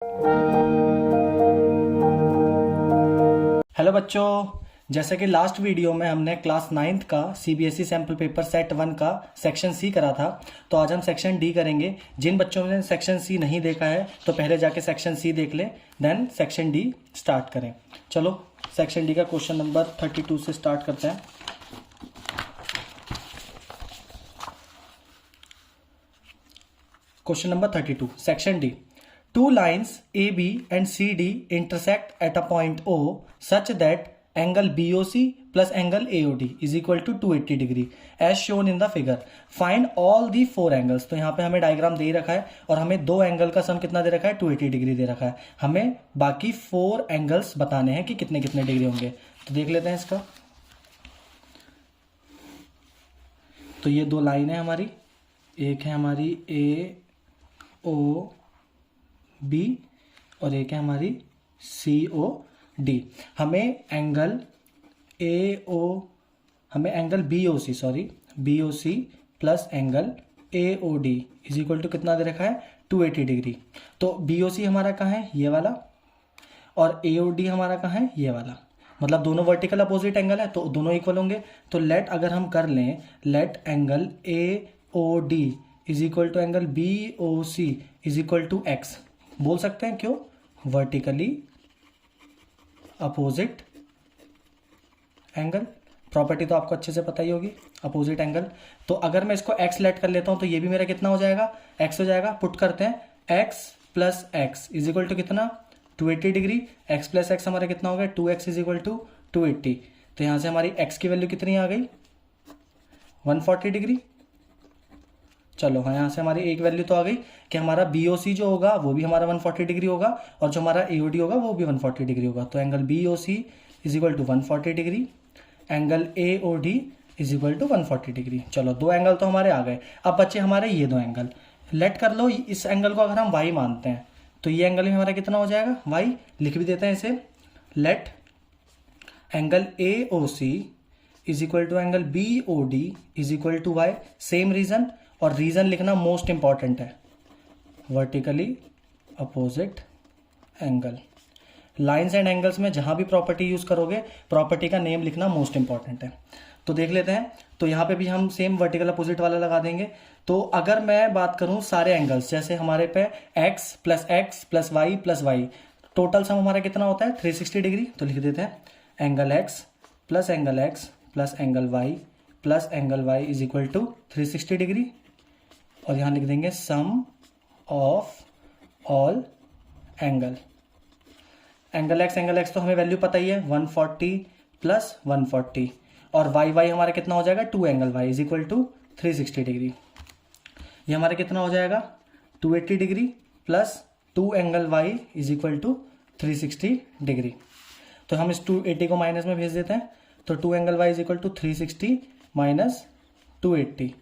Hello बच्चों, जैसे कि लास्ट वीडियो में हमने क्लास 9th का सीबीएसई सैम्पल पेपर सेट 1 का सेक्शन सी करा था। तो आज हम सेक्शन डी करेंगे। जिन बच्चों ने सेक्शन सी नहीं देखा है तो पहले जाके सेक्शन सी देख लें, देन सेक्शन डी स्टार्ट करें। चलो सेक्शन डी का क्वेश्चन नंबर 32 से स्टार्ट करते हैं। Question number 32, section D. Two lines AB and CD intersect at a point O such that angle BOC plus angle AOD is equal to 280 degree as shown in the figure. Find all the four angles. तो यहाँ पे हमें diagram दे रखा है और हमें दो angle का सम कितना दे रखा है, 280 डिग्री दे रखा है। हमें बाकी 4 एंगल्स बताने हैं कि कितने कितने डिग्री होंगे। तो देख लेते हैं इसका। तो ये दो लाइन है हमारी, एक है हमारी AO बी और एक है हमारी COD। हमें angle BOC plus angle AOD is equal to कितना दे रखा है, 280 डिग्री। तो BOC हमारा कहाँ है, ये वाला, और AOD हमारा कहाँ है, ये वाला। मतलब दोनों वर्टिकल अपोजिट एंगल है तो दोनों इक्वल होंगे। तो लेट अगर हम कर लें, let angle AOD is equal to angle BOC is equal to x बोल सकते हैं। क्यों? वर्टिकली अपोजिट एंगल, प्रॉपर्टी तो आपको अच्छे से पता ही होगी, अपोजिट एंगल। तो अगर मैं इसको x लेट कर लेता हूं तो ये भी मेरा कितना हो जाएगा, x हो जाएगा। पुट करते हैं, x plus x is equal to कितना, 280 डिग्री। x प्लस एक्स हमारा कितना हो गया, 2x इज इक्वल टू 280। तो यहां से हमारी x की वैल्यू कितनी आ गई, 140 डिग्री। चलो हाँ, यहाँ से हमारी एक वैल्यू तो आ गई कि हमारा BOC जो होगा वो भी हमारा 140 डिग्री होगा और जो हमारा AOD होगा वो भी 140 डिग्री होगा। तो angle BOC is equal to 140 degree, angle AOD is equal to 140 degree. चलो दो एंगल तो हमारे आ गए। अब बच्चे हमारे ये दो एंगल, लेट कर लो इस एंगल को अगर हम y मानते हैं तो ये एंगल भी हमारा कितना हो जाएगा, y। लिख भी देते हैं इसे, let angle AOC is equal to angle BOD is equal to y। Same reason, और रीजन लिखना मोस्ट इंपॉर्टेंट है, vertically opposite angle. Lines and angles में जहां भी प्रॉपर्टी यूज करोगे, प्रॉपर्टी का नेम लिखना मोस्ट इंपॉर्टेंट है। तो देख लेते हैं। तो यहां पे भी हम सेम वर्टिकल अपोजिट वाला लगा देंगे। तो अगर मैं बात करूं सारे एंगल्स, जैसे हमारे पे x plus y plus y, total sum हमारा कितना होता है, 360 डिग्री। तो लिख देते हैं angle x plus angle y plus angle y is equal to 360 degree. और यहां लिख देंगे sum of all angle. Angle x तो हमें वैल्यू पता ही है, 140 प्लस 140, और y हमारा कितना हो जाएगा, 2 angle y is equal to 360 degree. ये हमारा कितना हो जाएगा, 280 degree plus 2 angle y is equal to 360 degree. तो हम इस 280 को माइनस में भेज देते हैं। तो 2 angle y is equal to 360 minus 280।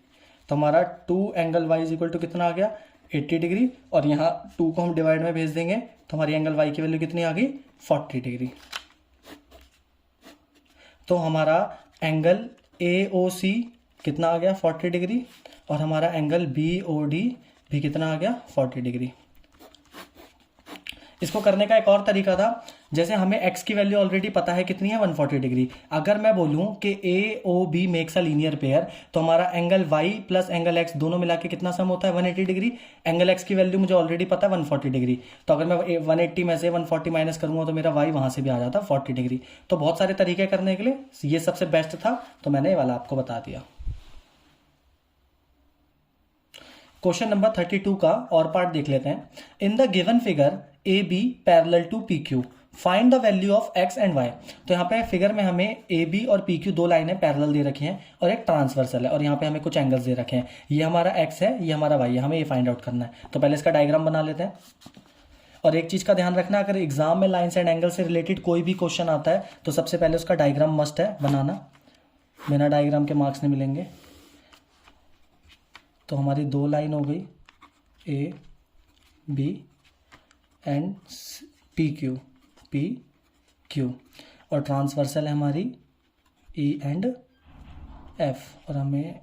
तो हमारा 2 angle y is equal to कितना आ गया, 80 डिग्री। और यहाँ 2 को हम डिवाइड में भेज देंगे तो हमारी एंगल y की वैल्यू कितनी आ गई, 40 डिग्री। तो हमारा एंगल AOC कितना आ गया, 40 डिग्री, और हमारा एंगल BOD भी कितना आ गया, 40 डिग्री। इसको करने का एक और तरीका था, जैसे हमें x की वैल्यू ऑलरेडी पता है कितनी है, 140 डिग्री। अगर मैं बोलूं कि AOB makes a linear pair, तो हमारा angle y plus angle x दोनों मिला के कितना सम होता है, 180 डिग्री। एंगल x की वैल्यू मुझे ऑलरेडी पता है 140 डिग्री। तो अगर मैं 180 में से 140 माइनस करूंगा तो मेरा y वहां से भी आ जाता 40 डिग्री। तो बहुत सारे तरीके करने के लिए ये सबसे बेस्ट था, तो मैंने ये वाला आपको बता दिया। क्वेश्चन नंबर 32 का और पार्ट देख लेते हैं। In the given figure AB parallel to PQ, find the value of x and y। तो यहाँ पे फिगर में हमें AB और PQ दो लाइनें पैरेलल दे रखी हैं और एक ट्रांसवर्सल है, और यहाँ पे हमें कुछ एंगल्स दे रखे हैं। ये हमारा x है, ये हमारा y है, हमें ये फाइंड आउट करना है। तो पहले इसका डायग्राम बना लेते हैं। और एक चीज का ध्यान रखना, अगर एग्जाम में लाइन्स एंड एंगल से रिलेटेड कोई भी क्वेश्चन आता है तो सबसे पहले उसका डायग्राम मस्ट है बनाना, बिना डायग्राम के मार्क्स नहीं मिलेंगे। तो हमारी दो लाइन हो गई AB एंड PQ, और ट्रांसवर्सल है हमारी E एंड F, और हमें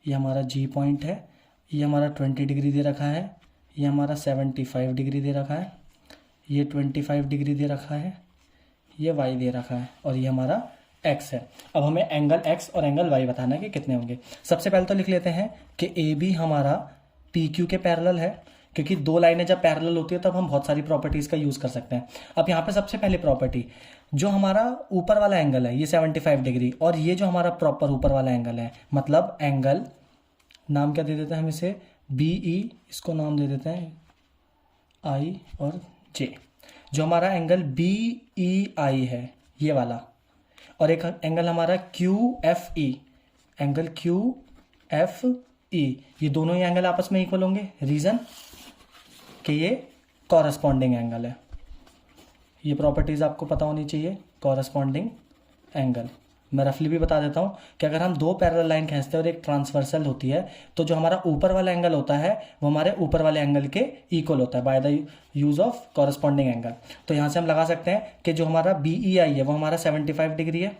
ये हमारा G पॉइंट है ये हमारा 20 डिग्री दे रखा है, ये हमारा 75 डिग्री दे रखा है, ये 25 डिग्री दे रखा है, ये y दे रखा है और ये हमारा x है। अब हमें एंगल x और एंगल y बताना है कि कितने होंगे। सबसे पहले तो लिख लेते हैं कि AB हमारा PQ के पैरेलल है, क्योंकि दो लाइनें जब पैरेलल होती है तब हम बहुत सारी प्रॉपर्टीज़ का यूज़ कर सकते हैं। अब यहाँ पे सबसे पहले प्रॉपर्टी, जो हमारा ऊपर वाला एंगल है ये 75 डिग्री और ये जो हमारा प्रॉपर ऊपर वाला एंगल है, मतलब एंगल, नाम क्या दे देते हैं हम इसे, BE, इसको नाम दे देते हैं I और J। जो हमारा एंगल BEI है ये वाला, और एक एंगल हमारा QFE, एंगल QFE, ये दोनों ही एंगल आपस में इक्वल होंगे। रीज़न कि ये कॉरस्पॉन्डिंग एंगल है। ये प्रॉपर्टीज़ आपको पता होनी चाहिए, कॉरस्पॉन्डिंग एंगल। मैं रफली भी बता देता हूँ कि अगर हम दो पैरेलल लाइन खींचते हैं और एक ट्रांसवर्सल होती है तो जो हमारा ऊपर वाला एंगल होता है वो हमारे ऊपर वाले एंगल के इक्वल होता है by the use of corresponding angle. तो यहाँ से हम लगा सकते हैं कि जो हमारा BEI है वो हमारा 75 डिग्री है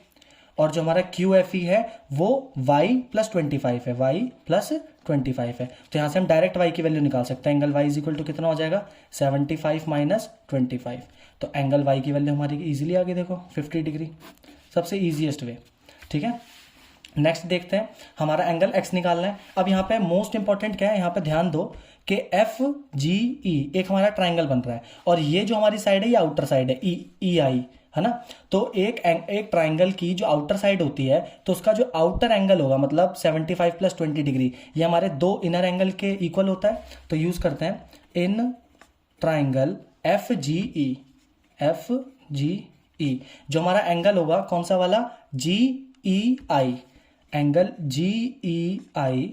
और जो हमारा QFE है वो y + 25 है, y + 25 है। तो यहाँ से हम डायरेक्ट y की वैल्यू निकाल सकते हैं। एंगल y इक्वल टू कितना हो जाएगा, 75 - 25। तो एंगल y की वैल्यू हमारी इजीली आ गई, देखो 50 डिग्री, सबसे ईजीएस्ट वे। ठीक है, नेक्स्ट देखते हैं, हमारा एंगल x निकालना है। अब यहाँ पे मोस्ट इंपॉर्टेंट क्या है, यहाँ पे ध्यान दो कि FGE एक हमारा ट्राइंगल बन रहा है और ये जो हमारी साइड है ये आउटर साइड है, EI है ना। तो एक ट्राइंगल की जो आउटर साइड होती है तो उसका जो आउटर एंगल होगा, मतलब 75 + 20 डिग्री, ये हमारे दो इनर एंगल के इक्वल होता है। तो यूज करते हैं इन ट्राइंगल FGE, जो हमारा एंगल होगा कौन सा वाला, GEI, angle GEI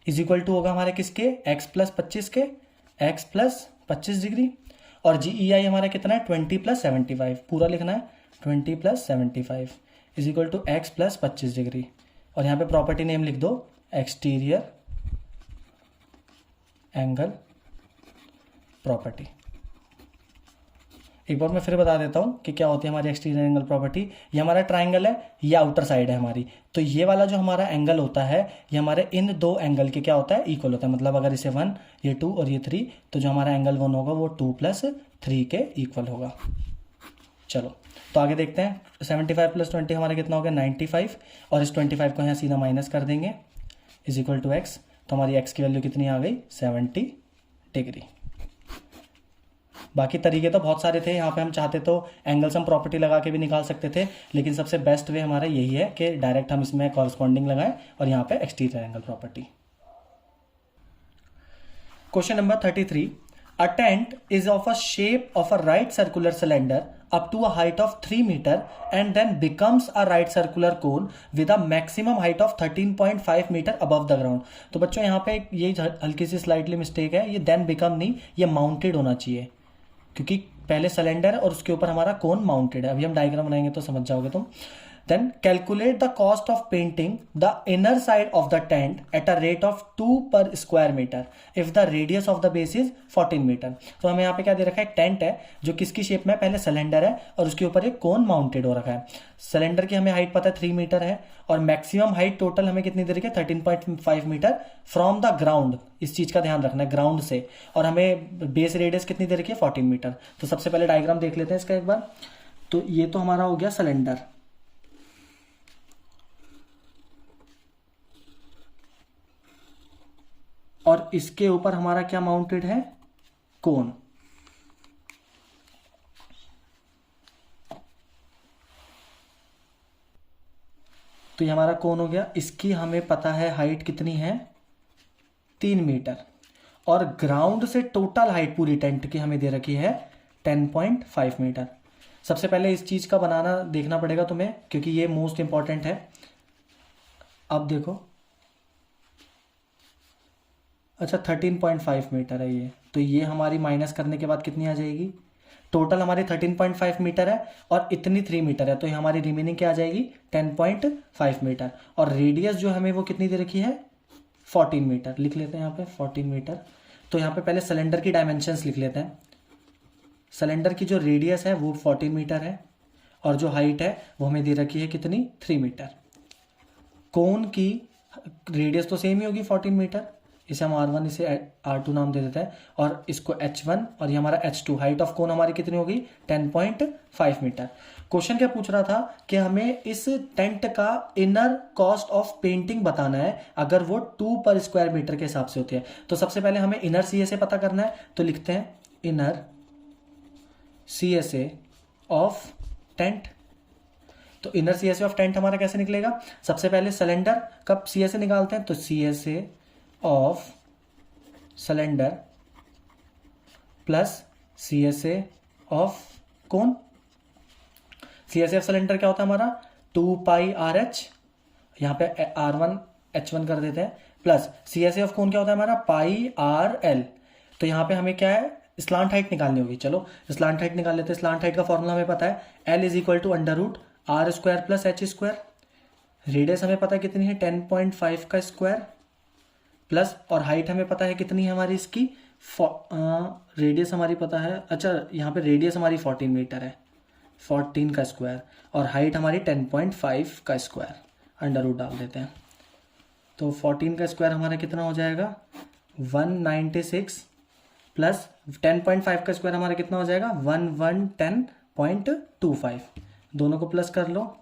is equal to होगा हमारे किसके, x + 25 के, x + 25 डिग्री, और GEI हमारा कितना है 20 + 75, पूरा लिखना है 20 + 75 is equal to x + 25 degree. और यहाँ पे प्रॉपर्टी नेम लिख दो, एक्सटीरियर एंगल प्रॉपर्टी। एक बार मैं फिर बता देता हूँ कि क्या होती है हमारी एक्सटीरियर एंगल प्रॉपर्टी। ये हमारा ट्राइंगल है, ये आउटर साइड है हमारी, तो ये वाला जो हमारा एंगल होता है ये हमारे इन दो एंगल के क्या होता है, इक्वल होता है। मतलब अगर इसे 1, ये 2 और ये 3, तो जो हमारा एंगल 1 होगा वो 2 + 3 के इक्वल होगा। चलो तो आगे देखते हैं, 75 + 20 हमारा कितना हो गया 95, और इस 25 को यहाँ सीधा माइनस कर देंगे, इज इक्वल टू x। तो हमारी x की वैल्यू कितनी आ गई, 70 डिग्री। बाकी तरीके तो बहुत सारे थे, यहाँ पे हम चाहते तो एंगल सम प्रॉपर्टी लगा के भी निकाल सकते थे, लेकिन सबसे बेस्ट वे हमारा यही है कि डायरेक्ट हम इसमें कॉरस्पॉन्डिंग लगाएं और यहाँ पे exterior angle property. Question number 33, a tent is of a shape of a right circular cylinder up to a height of 3 meter and then becomes a right circular cone with a maximum height of 13.5 meter above the ground। तो बच्चों यहाँ पे ये हल्की सी slightly mistake है, ये then become नहीं, ये माउंटेड होना चाहिए, क्योंकि पहले सिलेंडर और उसके ऊपर हमारा कोन माउंटेड है। अभी हम डायग्राम बनाएंगे तो समझ जाओगे तुम। Then calculate the cost of painting the inner side of the tent at a rate of 2 per square meter if the radius of the base is 14 meter। तो हमें यहाँ पे क्या दे रखा है, एक टेंट है जो किसकी शेप में, पहले सिलेंडर है और उसके ऊपर एक कोन माउंटेड हो रखा है। सिलेंडर की हमें हाइट पता है 3 मीटर है और मैक्सिमम हाइट टोटल हमें कितनी दे रखी है 13.5 मीटर फ्रॉम द ग्राउंड। इस चीज का ध्यान रखना है, ग्राउंड से, और हमें बेस रेडियस कितनी दे रखी है 14 मीटर। तो सबसे पहले डायग्राम देख लेते हैं इसका एक बार। तो ये तो हमारा हो गया सिलेंडर, और इसके ऊपर हमारा क्या माउंटेड है, कोन। तो ये हमारा कोन हो गया, इसकी हमें पता है हाइट कितनी है 3 मीटर, और ग्राउंड से टोटल हाइट पूरी टेंट की हमें दे रखी है 10.5 मीटर। सबसे पहले इस चीज का बनाना देखना पड़ेगा तुम्हें, क्योंकि ये मोस्ट इंपॉर्टेंट है। अब देखो, अच्छा 13.5 मीटर है ये, तो ये हमारी माइनस करने के बाद कितनी आ जाएगी, टोटल हमारी 13.5 मीटर है और इतनी 3 मीटर है, तो ये हमारी रिमेनिंग क्या आ जाएगी 10.5 मीटर। और रेडियस जो हमें वो कितनी दे रखी है 14 मीटर। लिख लेते हैं यहाँ पे 14 मीटर। तो यहाँ पे पहले सिलेंडर की डायमेंशंस लिख लेते हैं। सिलेंडर की जो रेडियस है वो 14 मीटर है और जो हाइट है वो हमें दे रखी है कितनी 3 मीटर। कोन की रेडियस तो सेम ही होगी 14 मीटर, इसे हम R1 इसे R2 नाम दे देते हैं, और इसको H1 और ये हमारा H2। हाइट ऑफ कोन हमारी कितनी होगी 10.5 मीटर। क्वेश्चन क्या पूछ रहा था कि हमें इस टेंट का इनर कॉस्ट ऑफ पेंटिंग बताना है अगर वो 2 पर स्क्वायर मीटर के हिसाब से होती है। तो सबसे पहले हमें इनर CSA पता करना है, तो लिखते हैं इनर CSA ऑफ टेंट। तो इनर CSA ऑफ टेंट हमारा कैसे निकलेगा, सबसे पहले सिलेंडर का CSA निकालते हैं, तो CSA of cylinder plus CSA of cone. CSA of cylinder क्या होता है हमारा 2 पाई RH, यहाँ पे R1 H1 कर देते हैं, प्लस CSA ऑफ कोन क्या होता है हमारा पाई RL। तो यहाँ पे हमें क्या है स्लांट हाइट निकालनी होगी। चलो स्लांट हाइट निकाल लेते हैं। स्लांट हाइट का फॉर्मूला हमें पता है L is equal to under root R square plus H square. Radius हमें पता है कितनी है 10.5 का स्क्वायर, प्लस और हाइट हमें पता है कितनी है हमारी इसकी रेडियस हमारी पता है, अच्छा यहाँ पे रेडियस हमारी 14 मीटर है, 14 का स्क्वायर, और हाइट हमारी 10.5 का स्क्वायर, अंडर रूट डाल देते हैं। तो 14 का स्क्वायर हमारा कितना हो जाएगा 196, प्लस 10.5 का स्क्वायर हमारा कितना हो जाएगा 1110.25, दोनों को प्लस कर लो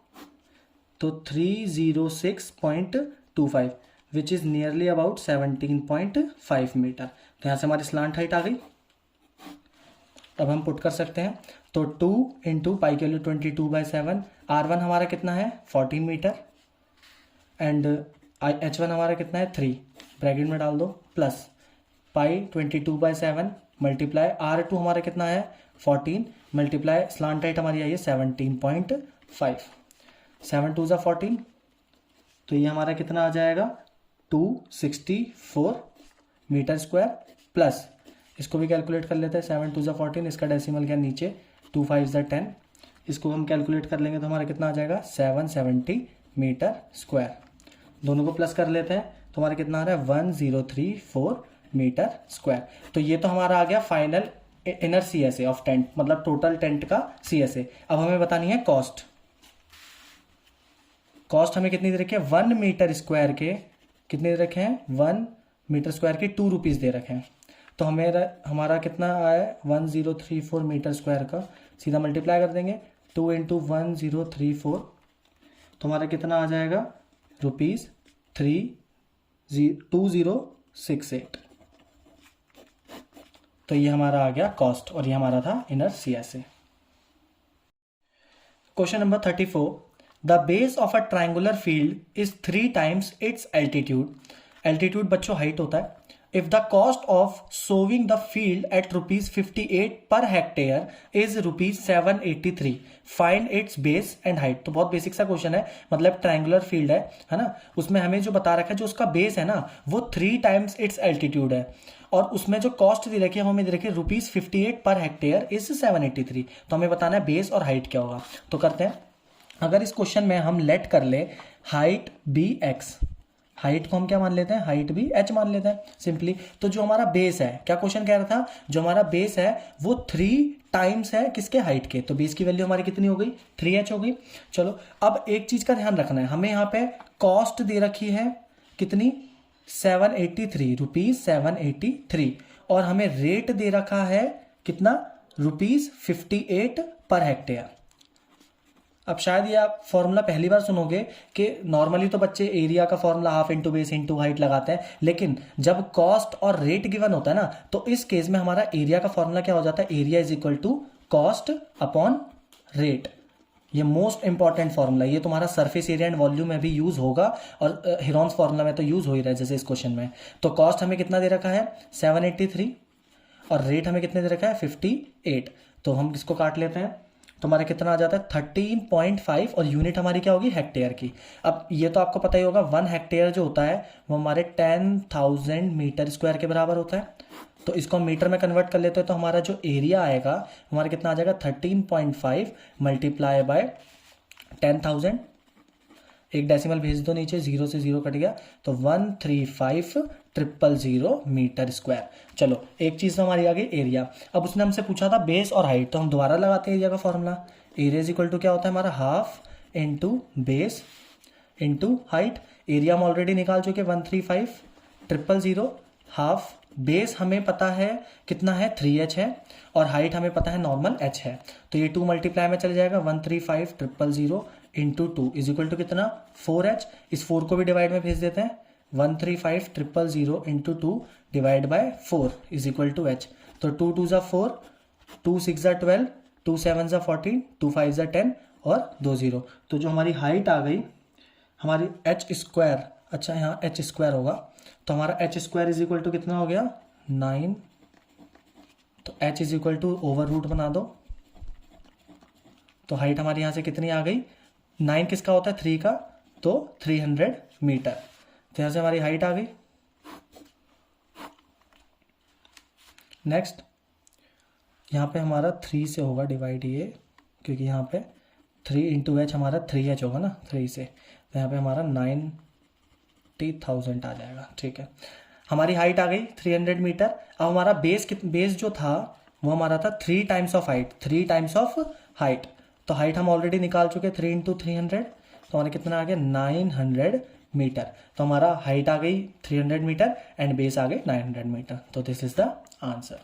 तो 306.25 which is nearly about 17.5 metre. तो यहाँ से हमारी स्लांट हाइट आ गई। अब हम पुट कर सकते हैं, तो 2 इंटू पाई के वैल्यू 22/7, R1 हमारा कितना है 14 मीटर, एंड H1 हमारा कितना है 3, ब्रैकेट में डाल दो, प्लस पाई 22/7 मल्टीप्लाई R2 हमारा कितना है 14 मल्टीप्लाई स्लांट हाइट हमारी आई है 17.5, 7 2 14, तो ये हमारा कितना आ जाएगा 264 मीटर स्क्वायर, प्लस इसको भी कैलकुलेट कर लेते हैं 7 2 14, इसका डेसिमल क्या नीचे 2 5 10, इसको हम कैलकुलेट कर लेंगे तो हमारा कितना आ जाएगा 770 मीटर स्क्वायर। दोनों को प्लस कर लेते हैं तो हमारा कितना आ रहा है 1034 मीटर स्क्वायर। तो ये तो हमारा आ गया final inner CSA of tent, मतलब टोटल टेंट का CSA। अब हमें बतानी है कॉस्ट। कॉस्ट हमें कितनी दे रखी है 1 मीटर स्क्वायर के कितने दे रखे हैं 1 मीटर स्क्वायर के 2 रुपीज़ दे रखे हैं। तो हमारा कितना आया 1034 मीटर स्क्वायर का, सीधा मल्टीप्लाई कर देंगे 2 इंटू 1034, तो हमारा कितना आ जाएगा ₹2068। तो ये हमारा आ गया कॉस्ट, और ये हमारा था inner CSA। Question number 34, the base of a triangular field is 3 times it's altitude. Altitude बच्चों हाइट होता है। If the cost of sowing the field at ₹58 per hectare is ₹783, find its base and height. तो बहुत basic सा question है, मतलब triangular field है ना, उसमें हमें जो बता रखा है जो उसका बेस है ना वो 3 टाइम्स इट्स एल्टीट्यूड है, और उसमें जो कॉस्ट दे रखी है हमें दे रखी है ₹58 पर हेक्टेयर इज 783। तो हमें बताना है बेस और हाइट क्या होगा। तो करते हैं, अगर इस क्वेश्चन में हम लेट कर ले हाइट BX, हाइट को हम क्या मान लेते हैं हाइट भी H मान लेते हैं सिंपली। तो जो हमारा बेस है, क्या क्वेश्चन कह रहा था, जो हमारा बेस है वो 3 टाइम्स है किसके हाइट के, तो बेस की वैल्यू हमारी कितनी हो गई 3H हो गई। चलो अब एक चीज का ध्यान रखना है, हमें यहाँ पे कॉस्ट दे रखी है कितनी 783 रुपीज 783, और हमें रेट दे रखा है कितना ₹58 पर हेक्टेयर। अब शायद ये आप फॉर्मूला पहली बार सुनोगे कि नॉर्मली तो बच्चे एरिया का formula half into base into height लगाते हैं, लेकिन जब कॉस्ट और रेट गिवन होता है ना तो इस केस में हमारा एरिया का फॉर्मूला क्या हो जाता है, area is equal to cost upon rate. ये मोस्ट इंपॉर्टेंट फॉर्मूला, ये तुम्हारा सरफेस एरिया एंड वॉल्यूम में भी यूज होगा, और हिरॉन्स फॉर्मूला में तो यूज हो ही रहा है जैसे इस क्वेश्चन में। तो कॉस्ट हमें कितना दे रखा है 783, और रेट हमें कितने दे रखा है 58। तो हम इसको काट लेते हैं तो हमारा कितना आ जाता है 13.5, और यूनिट हमारी क्या होगी हेक्टेयर की। अब ये तो आपको पता ही होगा 1 हेक्टेयर जो होता है वो हमारे 10,000 मीटर स्क्वायर के बराबर होता है। तो इसको हम मीटर में कन्वर्ट कर लेते हैं तो हमारा जो एरिया आएगा हमारा कितना आ जाएगा 13.5 मल्टीप्लाई बाय 10,000, एक डेसिमल भेज दो नीचे, 0 से 0 कट गया, तो 135,000 मीटर स्क्वायर। चलो एक चीज तो हमारी आ गई एरिया। अब उसने हमसे पूछा था बेस और हाइट, तो हम दोबारा लगाते हैं एरिया का formula. Area is equal to क्या होता है हमारा half into base into height. Area हम ऑलरेडी निकाल चुके 135,000, हाफ, बेस हमें पता है कितना है 3h है, और हाइट हमें पता है नॉर्मल h है, तो ये 2 मल्टीप्लाई में चले जाएगा 135,000 इंटू 2 इज इक्वल टू कितना 4h। इस 4 को भी डिवाइड में भेज देते हैं, 135,000 into 2 divide by 4 is equal to h। तो 2 2 ज़ा 4, 2 6 ज़ा 12, 2 7 ज़ा 14, 2 5 ज़ा 10 और 2 0। तो जो हमारी हाइट आ गई हमारी h स्क्वायर, अच्छा यहाँ h स्क्वायर होगा, तो हमारा h square is equal to कितना हो गया 9। तो h is equal to over root बना दो, तो हाइट हमारी यहाँ से कितनी आ गई, 9 किसका होता है 3 का, तो 300 मीटर। तो यहाँ से हमारी हाइट आ गई। नेक्स्ट यहाँ पे हमारा 3 से होगा डिवाइड ये, क्योंकि यहाँ पे 3 इंटू एच हमारा 3h होगा ना 3 से, तो यहाँ पे हमारा 90,000 आ जाएगा। ठीक है, हमारी हाइट आ गई 300 मीटर। अब हमारा बेस जो था वो हमारा था 3 times of height, 3 times of height. तो हाइट हम ऑलरेडी निकाल चुके 3 इंटू 300, तो हमारा कितना आ गया 900 मीटर। तो हमारा हाइट आ गई 300 मीटर एंड बेस आ गई 900 मीटर। तो this is the answer.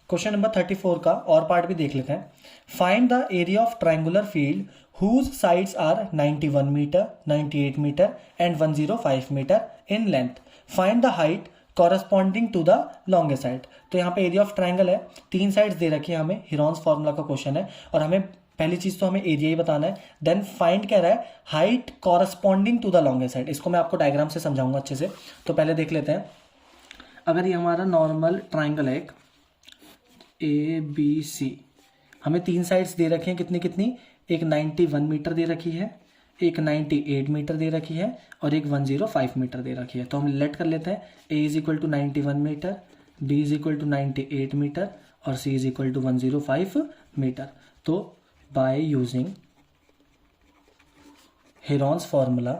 Question number 34 का और पार्ट भी देख लेते हैं। Find the area of triangular field whose sides are 91 metre, 98 metre and 105 metre in length. Find the height corresponding to the longest side. तो यहाँ पे एरिया ऑफ ट्राइंगल है, 3 साइड्स दे रखी है हमें, हिरॉन्स फॉर्मूला का क्वेश्चन है, और हमें पहली चीज तो हमें एरिया ही बताना है। देन फाइंड कह रहा है height corresponding to the longest side. इसको मैं आपको डायग्राम से समझाऊंगा अच्छे से। तो पहले देख लेते हैं, अगर ये हमारा नॉर्मल ट्राइंगल है एक ABC, हमें 3 साइड्स दे रखे हैं, कितनी कितनी, एक 91 मीटर दे रखी है, एक 98 मीटर दे रखी है और एक 105 मीटर दे रखी है। तो हम लेट कर लेते हैं, A is equal to 91 metre, B is equal to 98 metre और C is equal to 105 metre. तो बाय यूजिंग हेरॉन्स फॉर्मूला,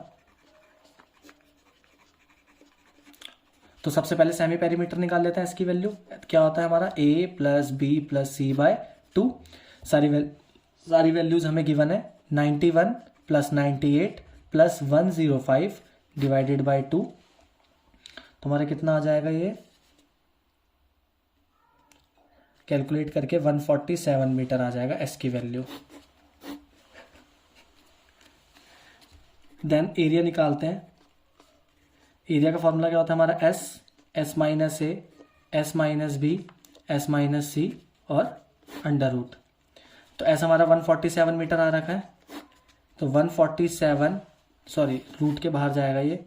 तो सबसे पहले सेमी पेरीमीटर निकाल लेते हैं। इसकी वैल्यू क्या होता है हमारा A plus B plus C by 2। सारी वैल्यूज हमें गिवन है, 91 प्लस 98 प्लस 105 डिवाइडेड बाय 2। तो हमारा कितना आ जाएगा, ये कैलकुलेट करके 147 मीटर आ जाएगा एस की वैल्यू। देन एरिया निकालते हैं। एरिया का फॉर्मूला क्या होता है हमारा, s minus a, s minus b, s minus c और अंडर रूट। तो एस हमारा 147 मीटर आ रखा है, तो 147 सॉरी रूट के बाहर जाएगा ये,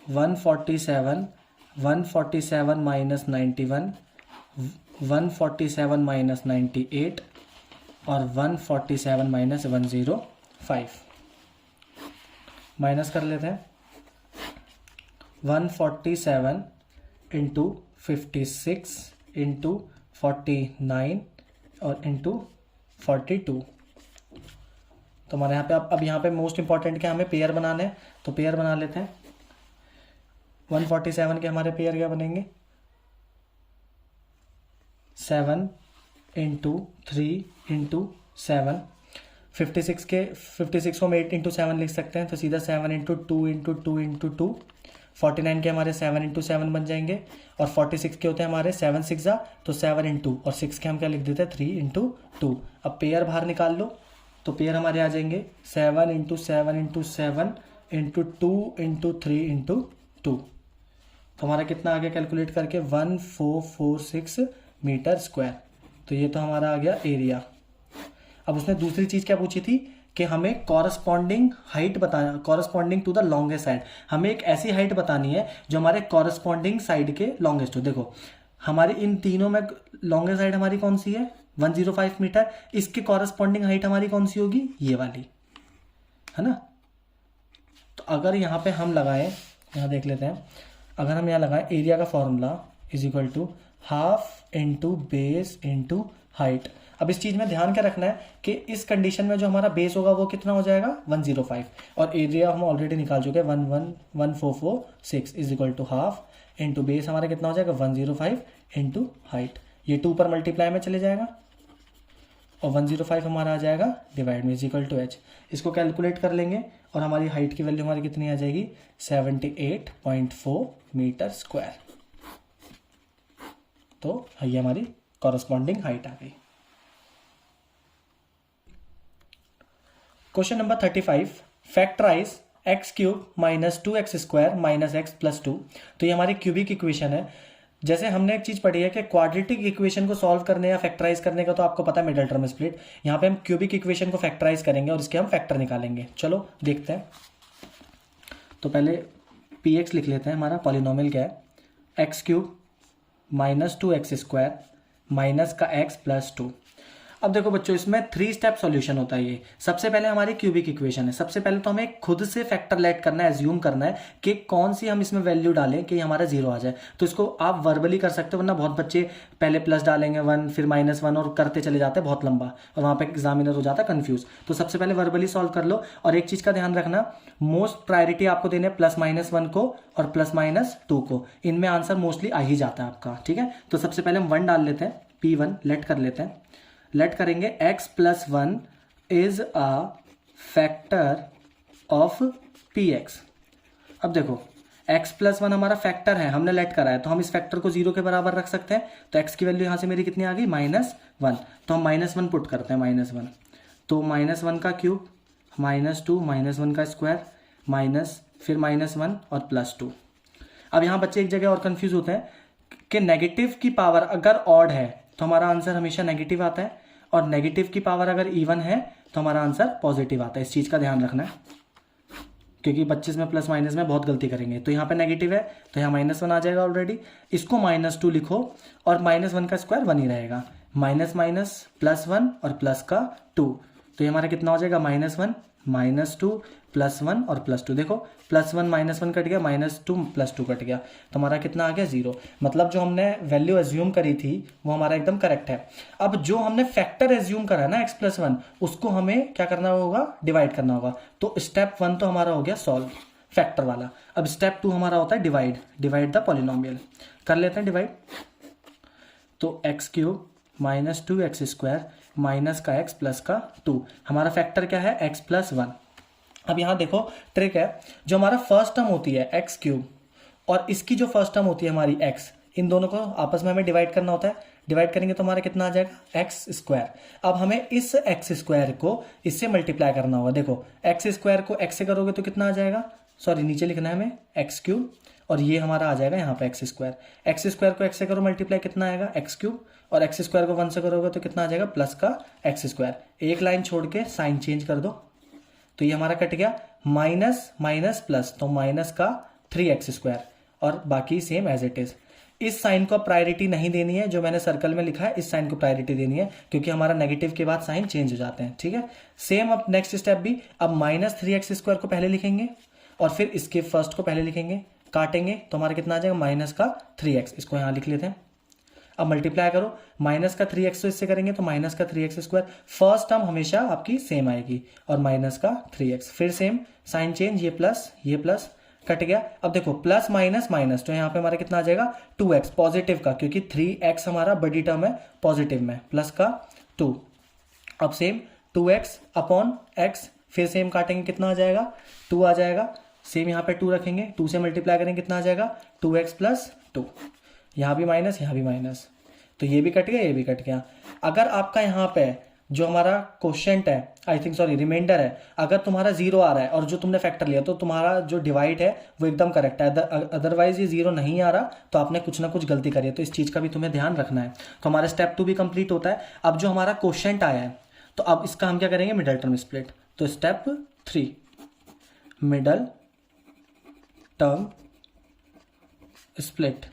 147 माइनस 91, 147 माइनस 98 और 147 माइनस 105 माइनस कर लेते हैं। 147 इंटू 56 इंटू 49 और इंटू 42। तो हमारे यहाँ पे अब यहाँ पे मोस्ट इंपॉर्टेंट क्या, हमें पेयर बनाने हैं, तो पेयर बना लेते हैं। 147 के हमारे पेयर क्या बनेंगे, 7 इंटू 3 इंटू 7। 56 को हम 8 इंटू 7 लिख सकते हैं, तो सीधा 7 इंटू 2 इंटू 2 इंटू 2। 49 के हमारे 7 इंटू 7 बन जाएंगे, और 46 के होते हैं हमारे 7 6 जा, तो 7 इंटू, और 6 के हम क्या लिख देते हैं 3 इंटू 2। अब पेयर बाहर निकाल लो, तो पेयर हमारे आ जाएंगे 7 into 7 into 7 into 2 into 3 into 2। तो हमारा कितना आ गया कैलकुलेट करके, 1446 मीटर स्क्वायर। तो ये तो हमारा आ गया एरिया। अब उसने दूसरी चीज क्या पूछी थी कि हमें कॉरस्पॉन्डिंग हाइट बताना, corresponding to the longest side. हमें एक ऐसी हाइट बतानी है जो हमारे कॉरस्पॉन्डिंग साइड के लॉन्गेस्ट हो। देखो हमारे इन तीनों में लॉन्गेस्ट साइड हमारी कौन सी है, 105 मीटर। इसके कॉरस्पॉन्डिंग हाइट हमारी कौन सी होगी, ये वाली, है ना। तो अगर यहाँ पे हम लगाएं, यहाँ देख लेते हैं, अगर हम यहाँ लगाएं एरिया का formula is equal to half into base into height. अब इस चीज में ध्यान क्या रखना है कि इस कंडीशन में जो हमारा बेस होगा वो कितना हो जाएगा 105, और एरिया हम ऑलरेडी निकाल चुके हैं 11446 is equal to half into base हमारा कितना हो जाएगा 105 इंटू हाइट। ये 2 पर मल्टीप्लाई में चले जाएगा, और 105 हमारा आ जाएगा डिवाइड में, इज इक्वल टू एच। इसको कैलकुलेट कर लेंगे और हमारी हाइट की वैल्यू हमारी कितनी आ जाएगी, 78.4 मीटर स्क्वायर। तो ये हमारी कॉरस्पॉन्डिंग हाइट आ गई। Question number 35, factorise x cube minus 2x square minus x plus 2। तो ये हमारी क्यूबिक इक्वेशन है। जैसे हमने एक चीज पढ़ी है कि क्वाड्रेटिक इक्वेशन को सॉल्व करने या फैक्टराइज करने का तो आपको पता है मिडल टर्म स्प्लिट। यहाँ पे हम क्यूबिक इक्वेशन को फैक्टराइज करेंगे और इसके हम फैक्टर निकालेंगे। चलो देखते हैं। तो पहले px लिख लेते हैं। हमारा पॉलिनोमियल क्या है, x cube minus 2x square minus का x प्लस 2। अब देखो बच्चों, इसमें 3 स्टेप सॉल्यूशन होता है। ये सबसे पहले हमारी क्यूबिक इक्वेशन है। सबसे पहले तो हमें खुद से फैक्टर लेट करना है, एज्यूम करना है कि कौन सी हम इसमें वैल्यू डालें कि हमारा 0 आ जाए। तो इसको आप वर्बली कर सकते हो, वरना बहुत बच्चे पहले प्लस डालेंगे 1 फिर -1 और करते चले जाते हैं बहुत लंबा, और वहां पे एग्जामिनर हो जाता है कंफ्यूज। तो सबसे पहले वर्बली सॉल्व कर लो। और एक चीज का ध्यान रखना, मोस्ट प्रायोरिटी आपको देने +-1 को और +-2 को। इनमें आंसर मोस्टली आ ही जाता है आपका, ठीक है। तो सबसे पहले हम 1 डाल लेते हैं, P1 लेट कर लेते हैं। लेट करेंगे x plus 1 is a factor of px। अब देखो x प्लस 1 हमारा फैक्टर है, हमने लेट करा है, तो हम इस फैक्टर को 0 के बराबर रख सकते हैं। तो x की वैल्यू यहां से मेरी कितनी आ गई, -1। तो हम -1 पुट करते हैं, -1। तो -1 का क्यूब -2 -1 का स्क्वायर माइनस फिर -1 और +2। अब यहाँ बच्चे एक जगह और कंफ्यूज होते हैं कि नेगेटिव की पावर अगर ऑड है तो हमारा आंसर हमेशा नेगेटिव आता है, और नेगेटिव की पावर अगर इवन है तो हमारा आंसर पॉजिटिव आता है। इस चीज़ का ध्यान रखना है, क्योंकि 25 में प्लस माइनस में बहुत गलती करेंगे। तो यहाँ पे नेगेटिव है तो यहाँ -1 आ जाएगा ऑलरेडी। इसको -2 लिखो और -1 का स्क्वायर 1 ही रहेगा। माइनस माइनस +1 और प्लस का 2, तो ये हमारा कितना हो जाएगा, -1 -2 +1 और +2। देखो +1 -1 कट गया, -2 +2 कट गया, तो हमारा कितना आ गया, 0। मतलब जो हमने वैल्यू एज्यूम करी थी वो हमारा एकदम करेक्ट है। अब जो हमने फैक्टर एज्यूम करा है ना x + 1, उसको हमें क्या करना होगा, डिवाइड करना होगा। तो स्टेप 1 तो हमारा हो गया सॉल्व फैक्टर वाला। अब स्टेप 2 हमारा होता है डिवाइड द पॉलिनोमियल। कर लेते हैं डिवाइड। तो x³ minus 2x square minus का x प्लस का 2, हमारा फैक्टर क्या है, x + 1। अब यहाँ देखो ट्रिक है, जो हमारा फर्स्ट टर्म होती है x³ और इसकी जो फर्स्ट टर्म होती है हमारी x, इन दोनों को आपस में हमें डिवाइड करना होता है। डिवाइड करेंगे तो हमारा कितना आ जाएगा, x²। अब हमें इस x² को इससे मल्टीप्लाई करना होगा। देखो x² को x से करोगे तो कितना आ जाएगा, सॉरी नीचे लिखना है हमें, x³ और ये हमारा आ जाएगा यहाँ पे x²। x² को x से करो मल्टीप्लाई, कितना आएगा x³ और x² को 1 से करोगे तो कितना आ जाएगा, प्लस का x²। एक लाइन छोड़ के साइन चेंज कर दो तो ये हमारा कट गया, माइनस माइनस प्लस, तो माइनस का 3x² और बाकी सेम एज इट इज। इस साइन को प्रायोरिटी नहीं देनी है, जो मैंने सर्कल में लिखा है इस साइन को प्रायोरिटी देनी है, क्योंकि हमारा नेगेटिव के बाद साइन चेंज हो जाते हैं, ठीक है। सेम अब नेक्स्ट स्टेप भी, अब -3x² को पहले लिखेंगे और फिर इसके फर्स्ट को पहले लिखेंगे, काटेंगे तो हमारा कितना आ जाएगा, -3x। इसको यहाँ लिख लेते हैं। अब मल्टीप्लाई करो, -3x तो इससे करेंगे तो -3x²। फर्स्ट टर्म हमेशा आपकी सेम आएगी और -3x, फिर सेम साइन चेंज, ये प्लस कट गया। अब देखो प्लस माइनस माइनस, तो यहाँ पे हमारा कितना आ जाएगा, 2x पॉजिटिव का, क्योंकि 3x हमारा बड़ी टर्म है पॉजिटिव में, प्लस का 2। अब सेम 2x अपॉन x, फिर सेम काटेंगे, कितना आ जाएगा, 2 आ जाएगा। सेम यहाँ पे 2 रखेंगे, 2 से मल्टीप्लाई करेंगे, कितना आ जाएगा, 2x + 2। यहाँ भी माइनस, यहाँ भी माइनस, तो ये भी कट गया, ये भी कट गया। अगर आपका यहाँ पे जो हमारा क्वोशिएंट है, रिमाइंडर है, अगर तुम्हारा 0 आ रहा है और जो तुमने फैक्टर लिया, तो तुम्हारा जो डिवाइड है वो एकदम करेक्ट है। अदरवाइज ये 0 नहीं आ रहा तो आपने कुछ ना कुछ गलती करी है, तो इस चीज़ का भी तुम्हें ध्यान रखना है। तो हमारा स्टेप 2 भी कंप्लीट होता है। अब जो हमारा क्वोशिएंट आया है, तो अब इसका हम क्या करेंगे, मिडल टर्म स्प्लिट। तो स्टेप 3 मिडल टर्म स्प्लिट।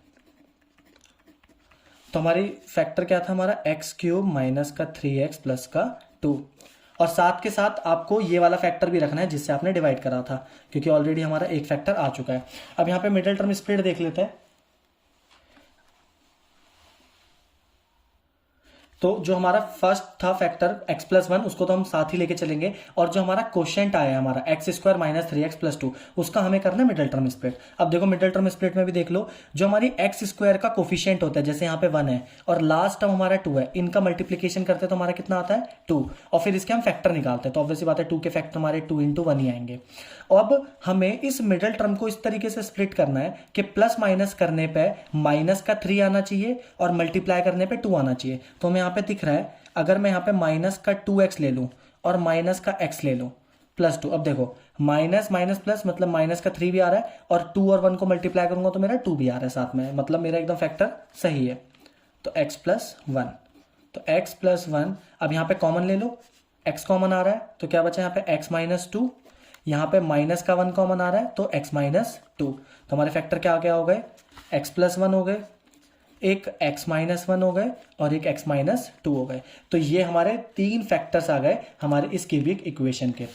तो हमारी फैक्टर क्या था हमारा, x³ माइनस का 3x प्लस का 2, और साथ के साथ आपको ये वाला फैक्टर भी रखना है जिससे आपने डिवाइड करा था, क्योंकि ऑलरेडी हमारा एक फैक्टर आ चुका है। अब यहाँ पे मिडिल टर्म स्प्लिट देख लेते हैं। तो जो हमारा फर्स्ट था फैक्टर x+1 उसको तो हम साथ ही लेके चलेंगे, और जो हमारा क्वोशिएंट आया हमारा x² - 3x+2 उसका हमें करना है मिडिल टर्म स्प्लिट। अब देखो मिडिल टर्म स्प्लिट में भी देख लो, जो हमारी x² का कोफिशिएंट होता है, जैसे यहाँ पे 1 है और लास्ट टर्म हमारा 2 है, इनका मल्टीप्लीकेशन करते हैं तो हमारा कितना आता है 2, और फिर इसके हम फैक्टर निकालते हैं तो ऑब्वियसली बात है 2 के फैक्टर हमारे 2 × 1 ही आएंगे। अब हमें इस मिडिल टर्म को इस तरीके से स्प्लिट करना है कि प्लस माइनस करने पे माइनस का 3 आना चाहिए और मल्टीप्लाई करने पे 2 आना चाहिए। तो हमें यहाँ पे दिख रहा है, अगर मैं यहाँ पे माइनस का 2x ले लूँ और माइनस का x ले लूँ +2, अब देखो माइनस माइनस प्लस मतलब माइनस का 3 भी आ रहा है और 2 और 1 को मल्टीप्लाई करूंगा तो मेरा 2 भी आ रहा है साथ में, मतलब मेरा एकदम फैक्टर सही है। तो x+1, तो x+1, अब यहाँ पे कॉमन ले लो, x कॉमन आ रहा है तो क्या बचा यहाँ पे x-2, यहाँ पे माइनस का 1 कॉमन आ रहा है तो x-2, तो हमारे फैक्टर क्या क्या हो गए, x+1 हो गए, एक x-1 हो गए और एक x-2 हो गए। तो ये हमारे 3 फैक्टर्स आ गए हमारे इस क्यूबिक इक्वेशन के।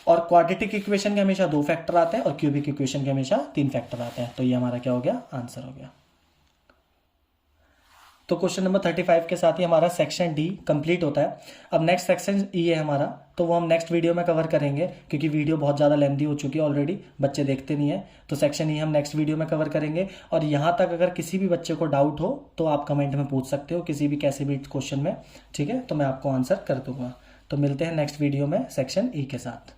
और क्वाड्रेटिक इक्वेशन के हमेशा 2 फैक्टर आते हैं और क्यूबिक इक्वेशन के हमेशा 3 फैक्टर आते हैं। तो ये हमारा क्या हो गया, आंसर हो गया। तो क्वेश्चन नंबर 35 के साथ ही हमारा सेक्शन डी कंप्लीट होता है। अब नेक्स्ट सेक्शन ई है हमारा, तो वो हम नेक्स्ट वीडियो में कवर करेंगे क्योंकि वीडियो बहुत ज़्यादा लेंथी हो चुकी है ऑलरेडी, बच्चे देखते नहीं है। तो सेक्शन ई हम नेक्स्ट वीडियो में कवर करेंगे। और यहाँ तक अगर किसी भी बच्चे को डाउट हो तो आप कमेंट में पूछ सकते हो किसी भी कैसे भी क्वेश्चन में, ठीक है, तो मैं आपको आंसर कर दूंगा। तो मिलते हैं नेक्स्ट वीडियो में सेक्शन ई के साथ।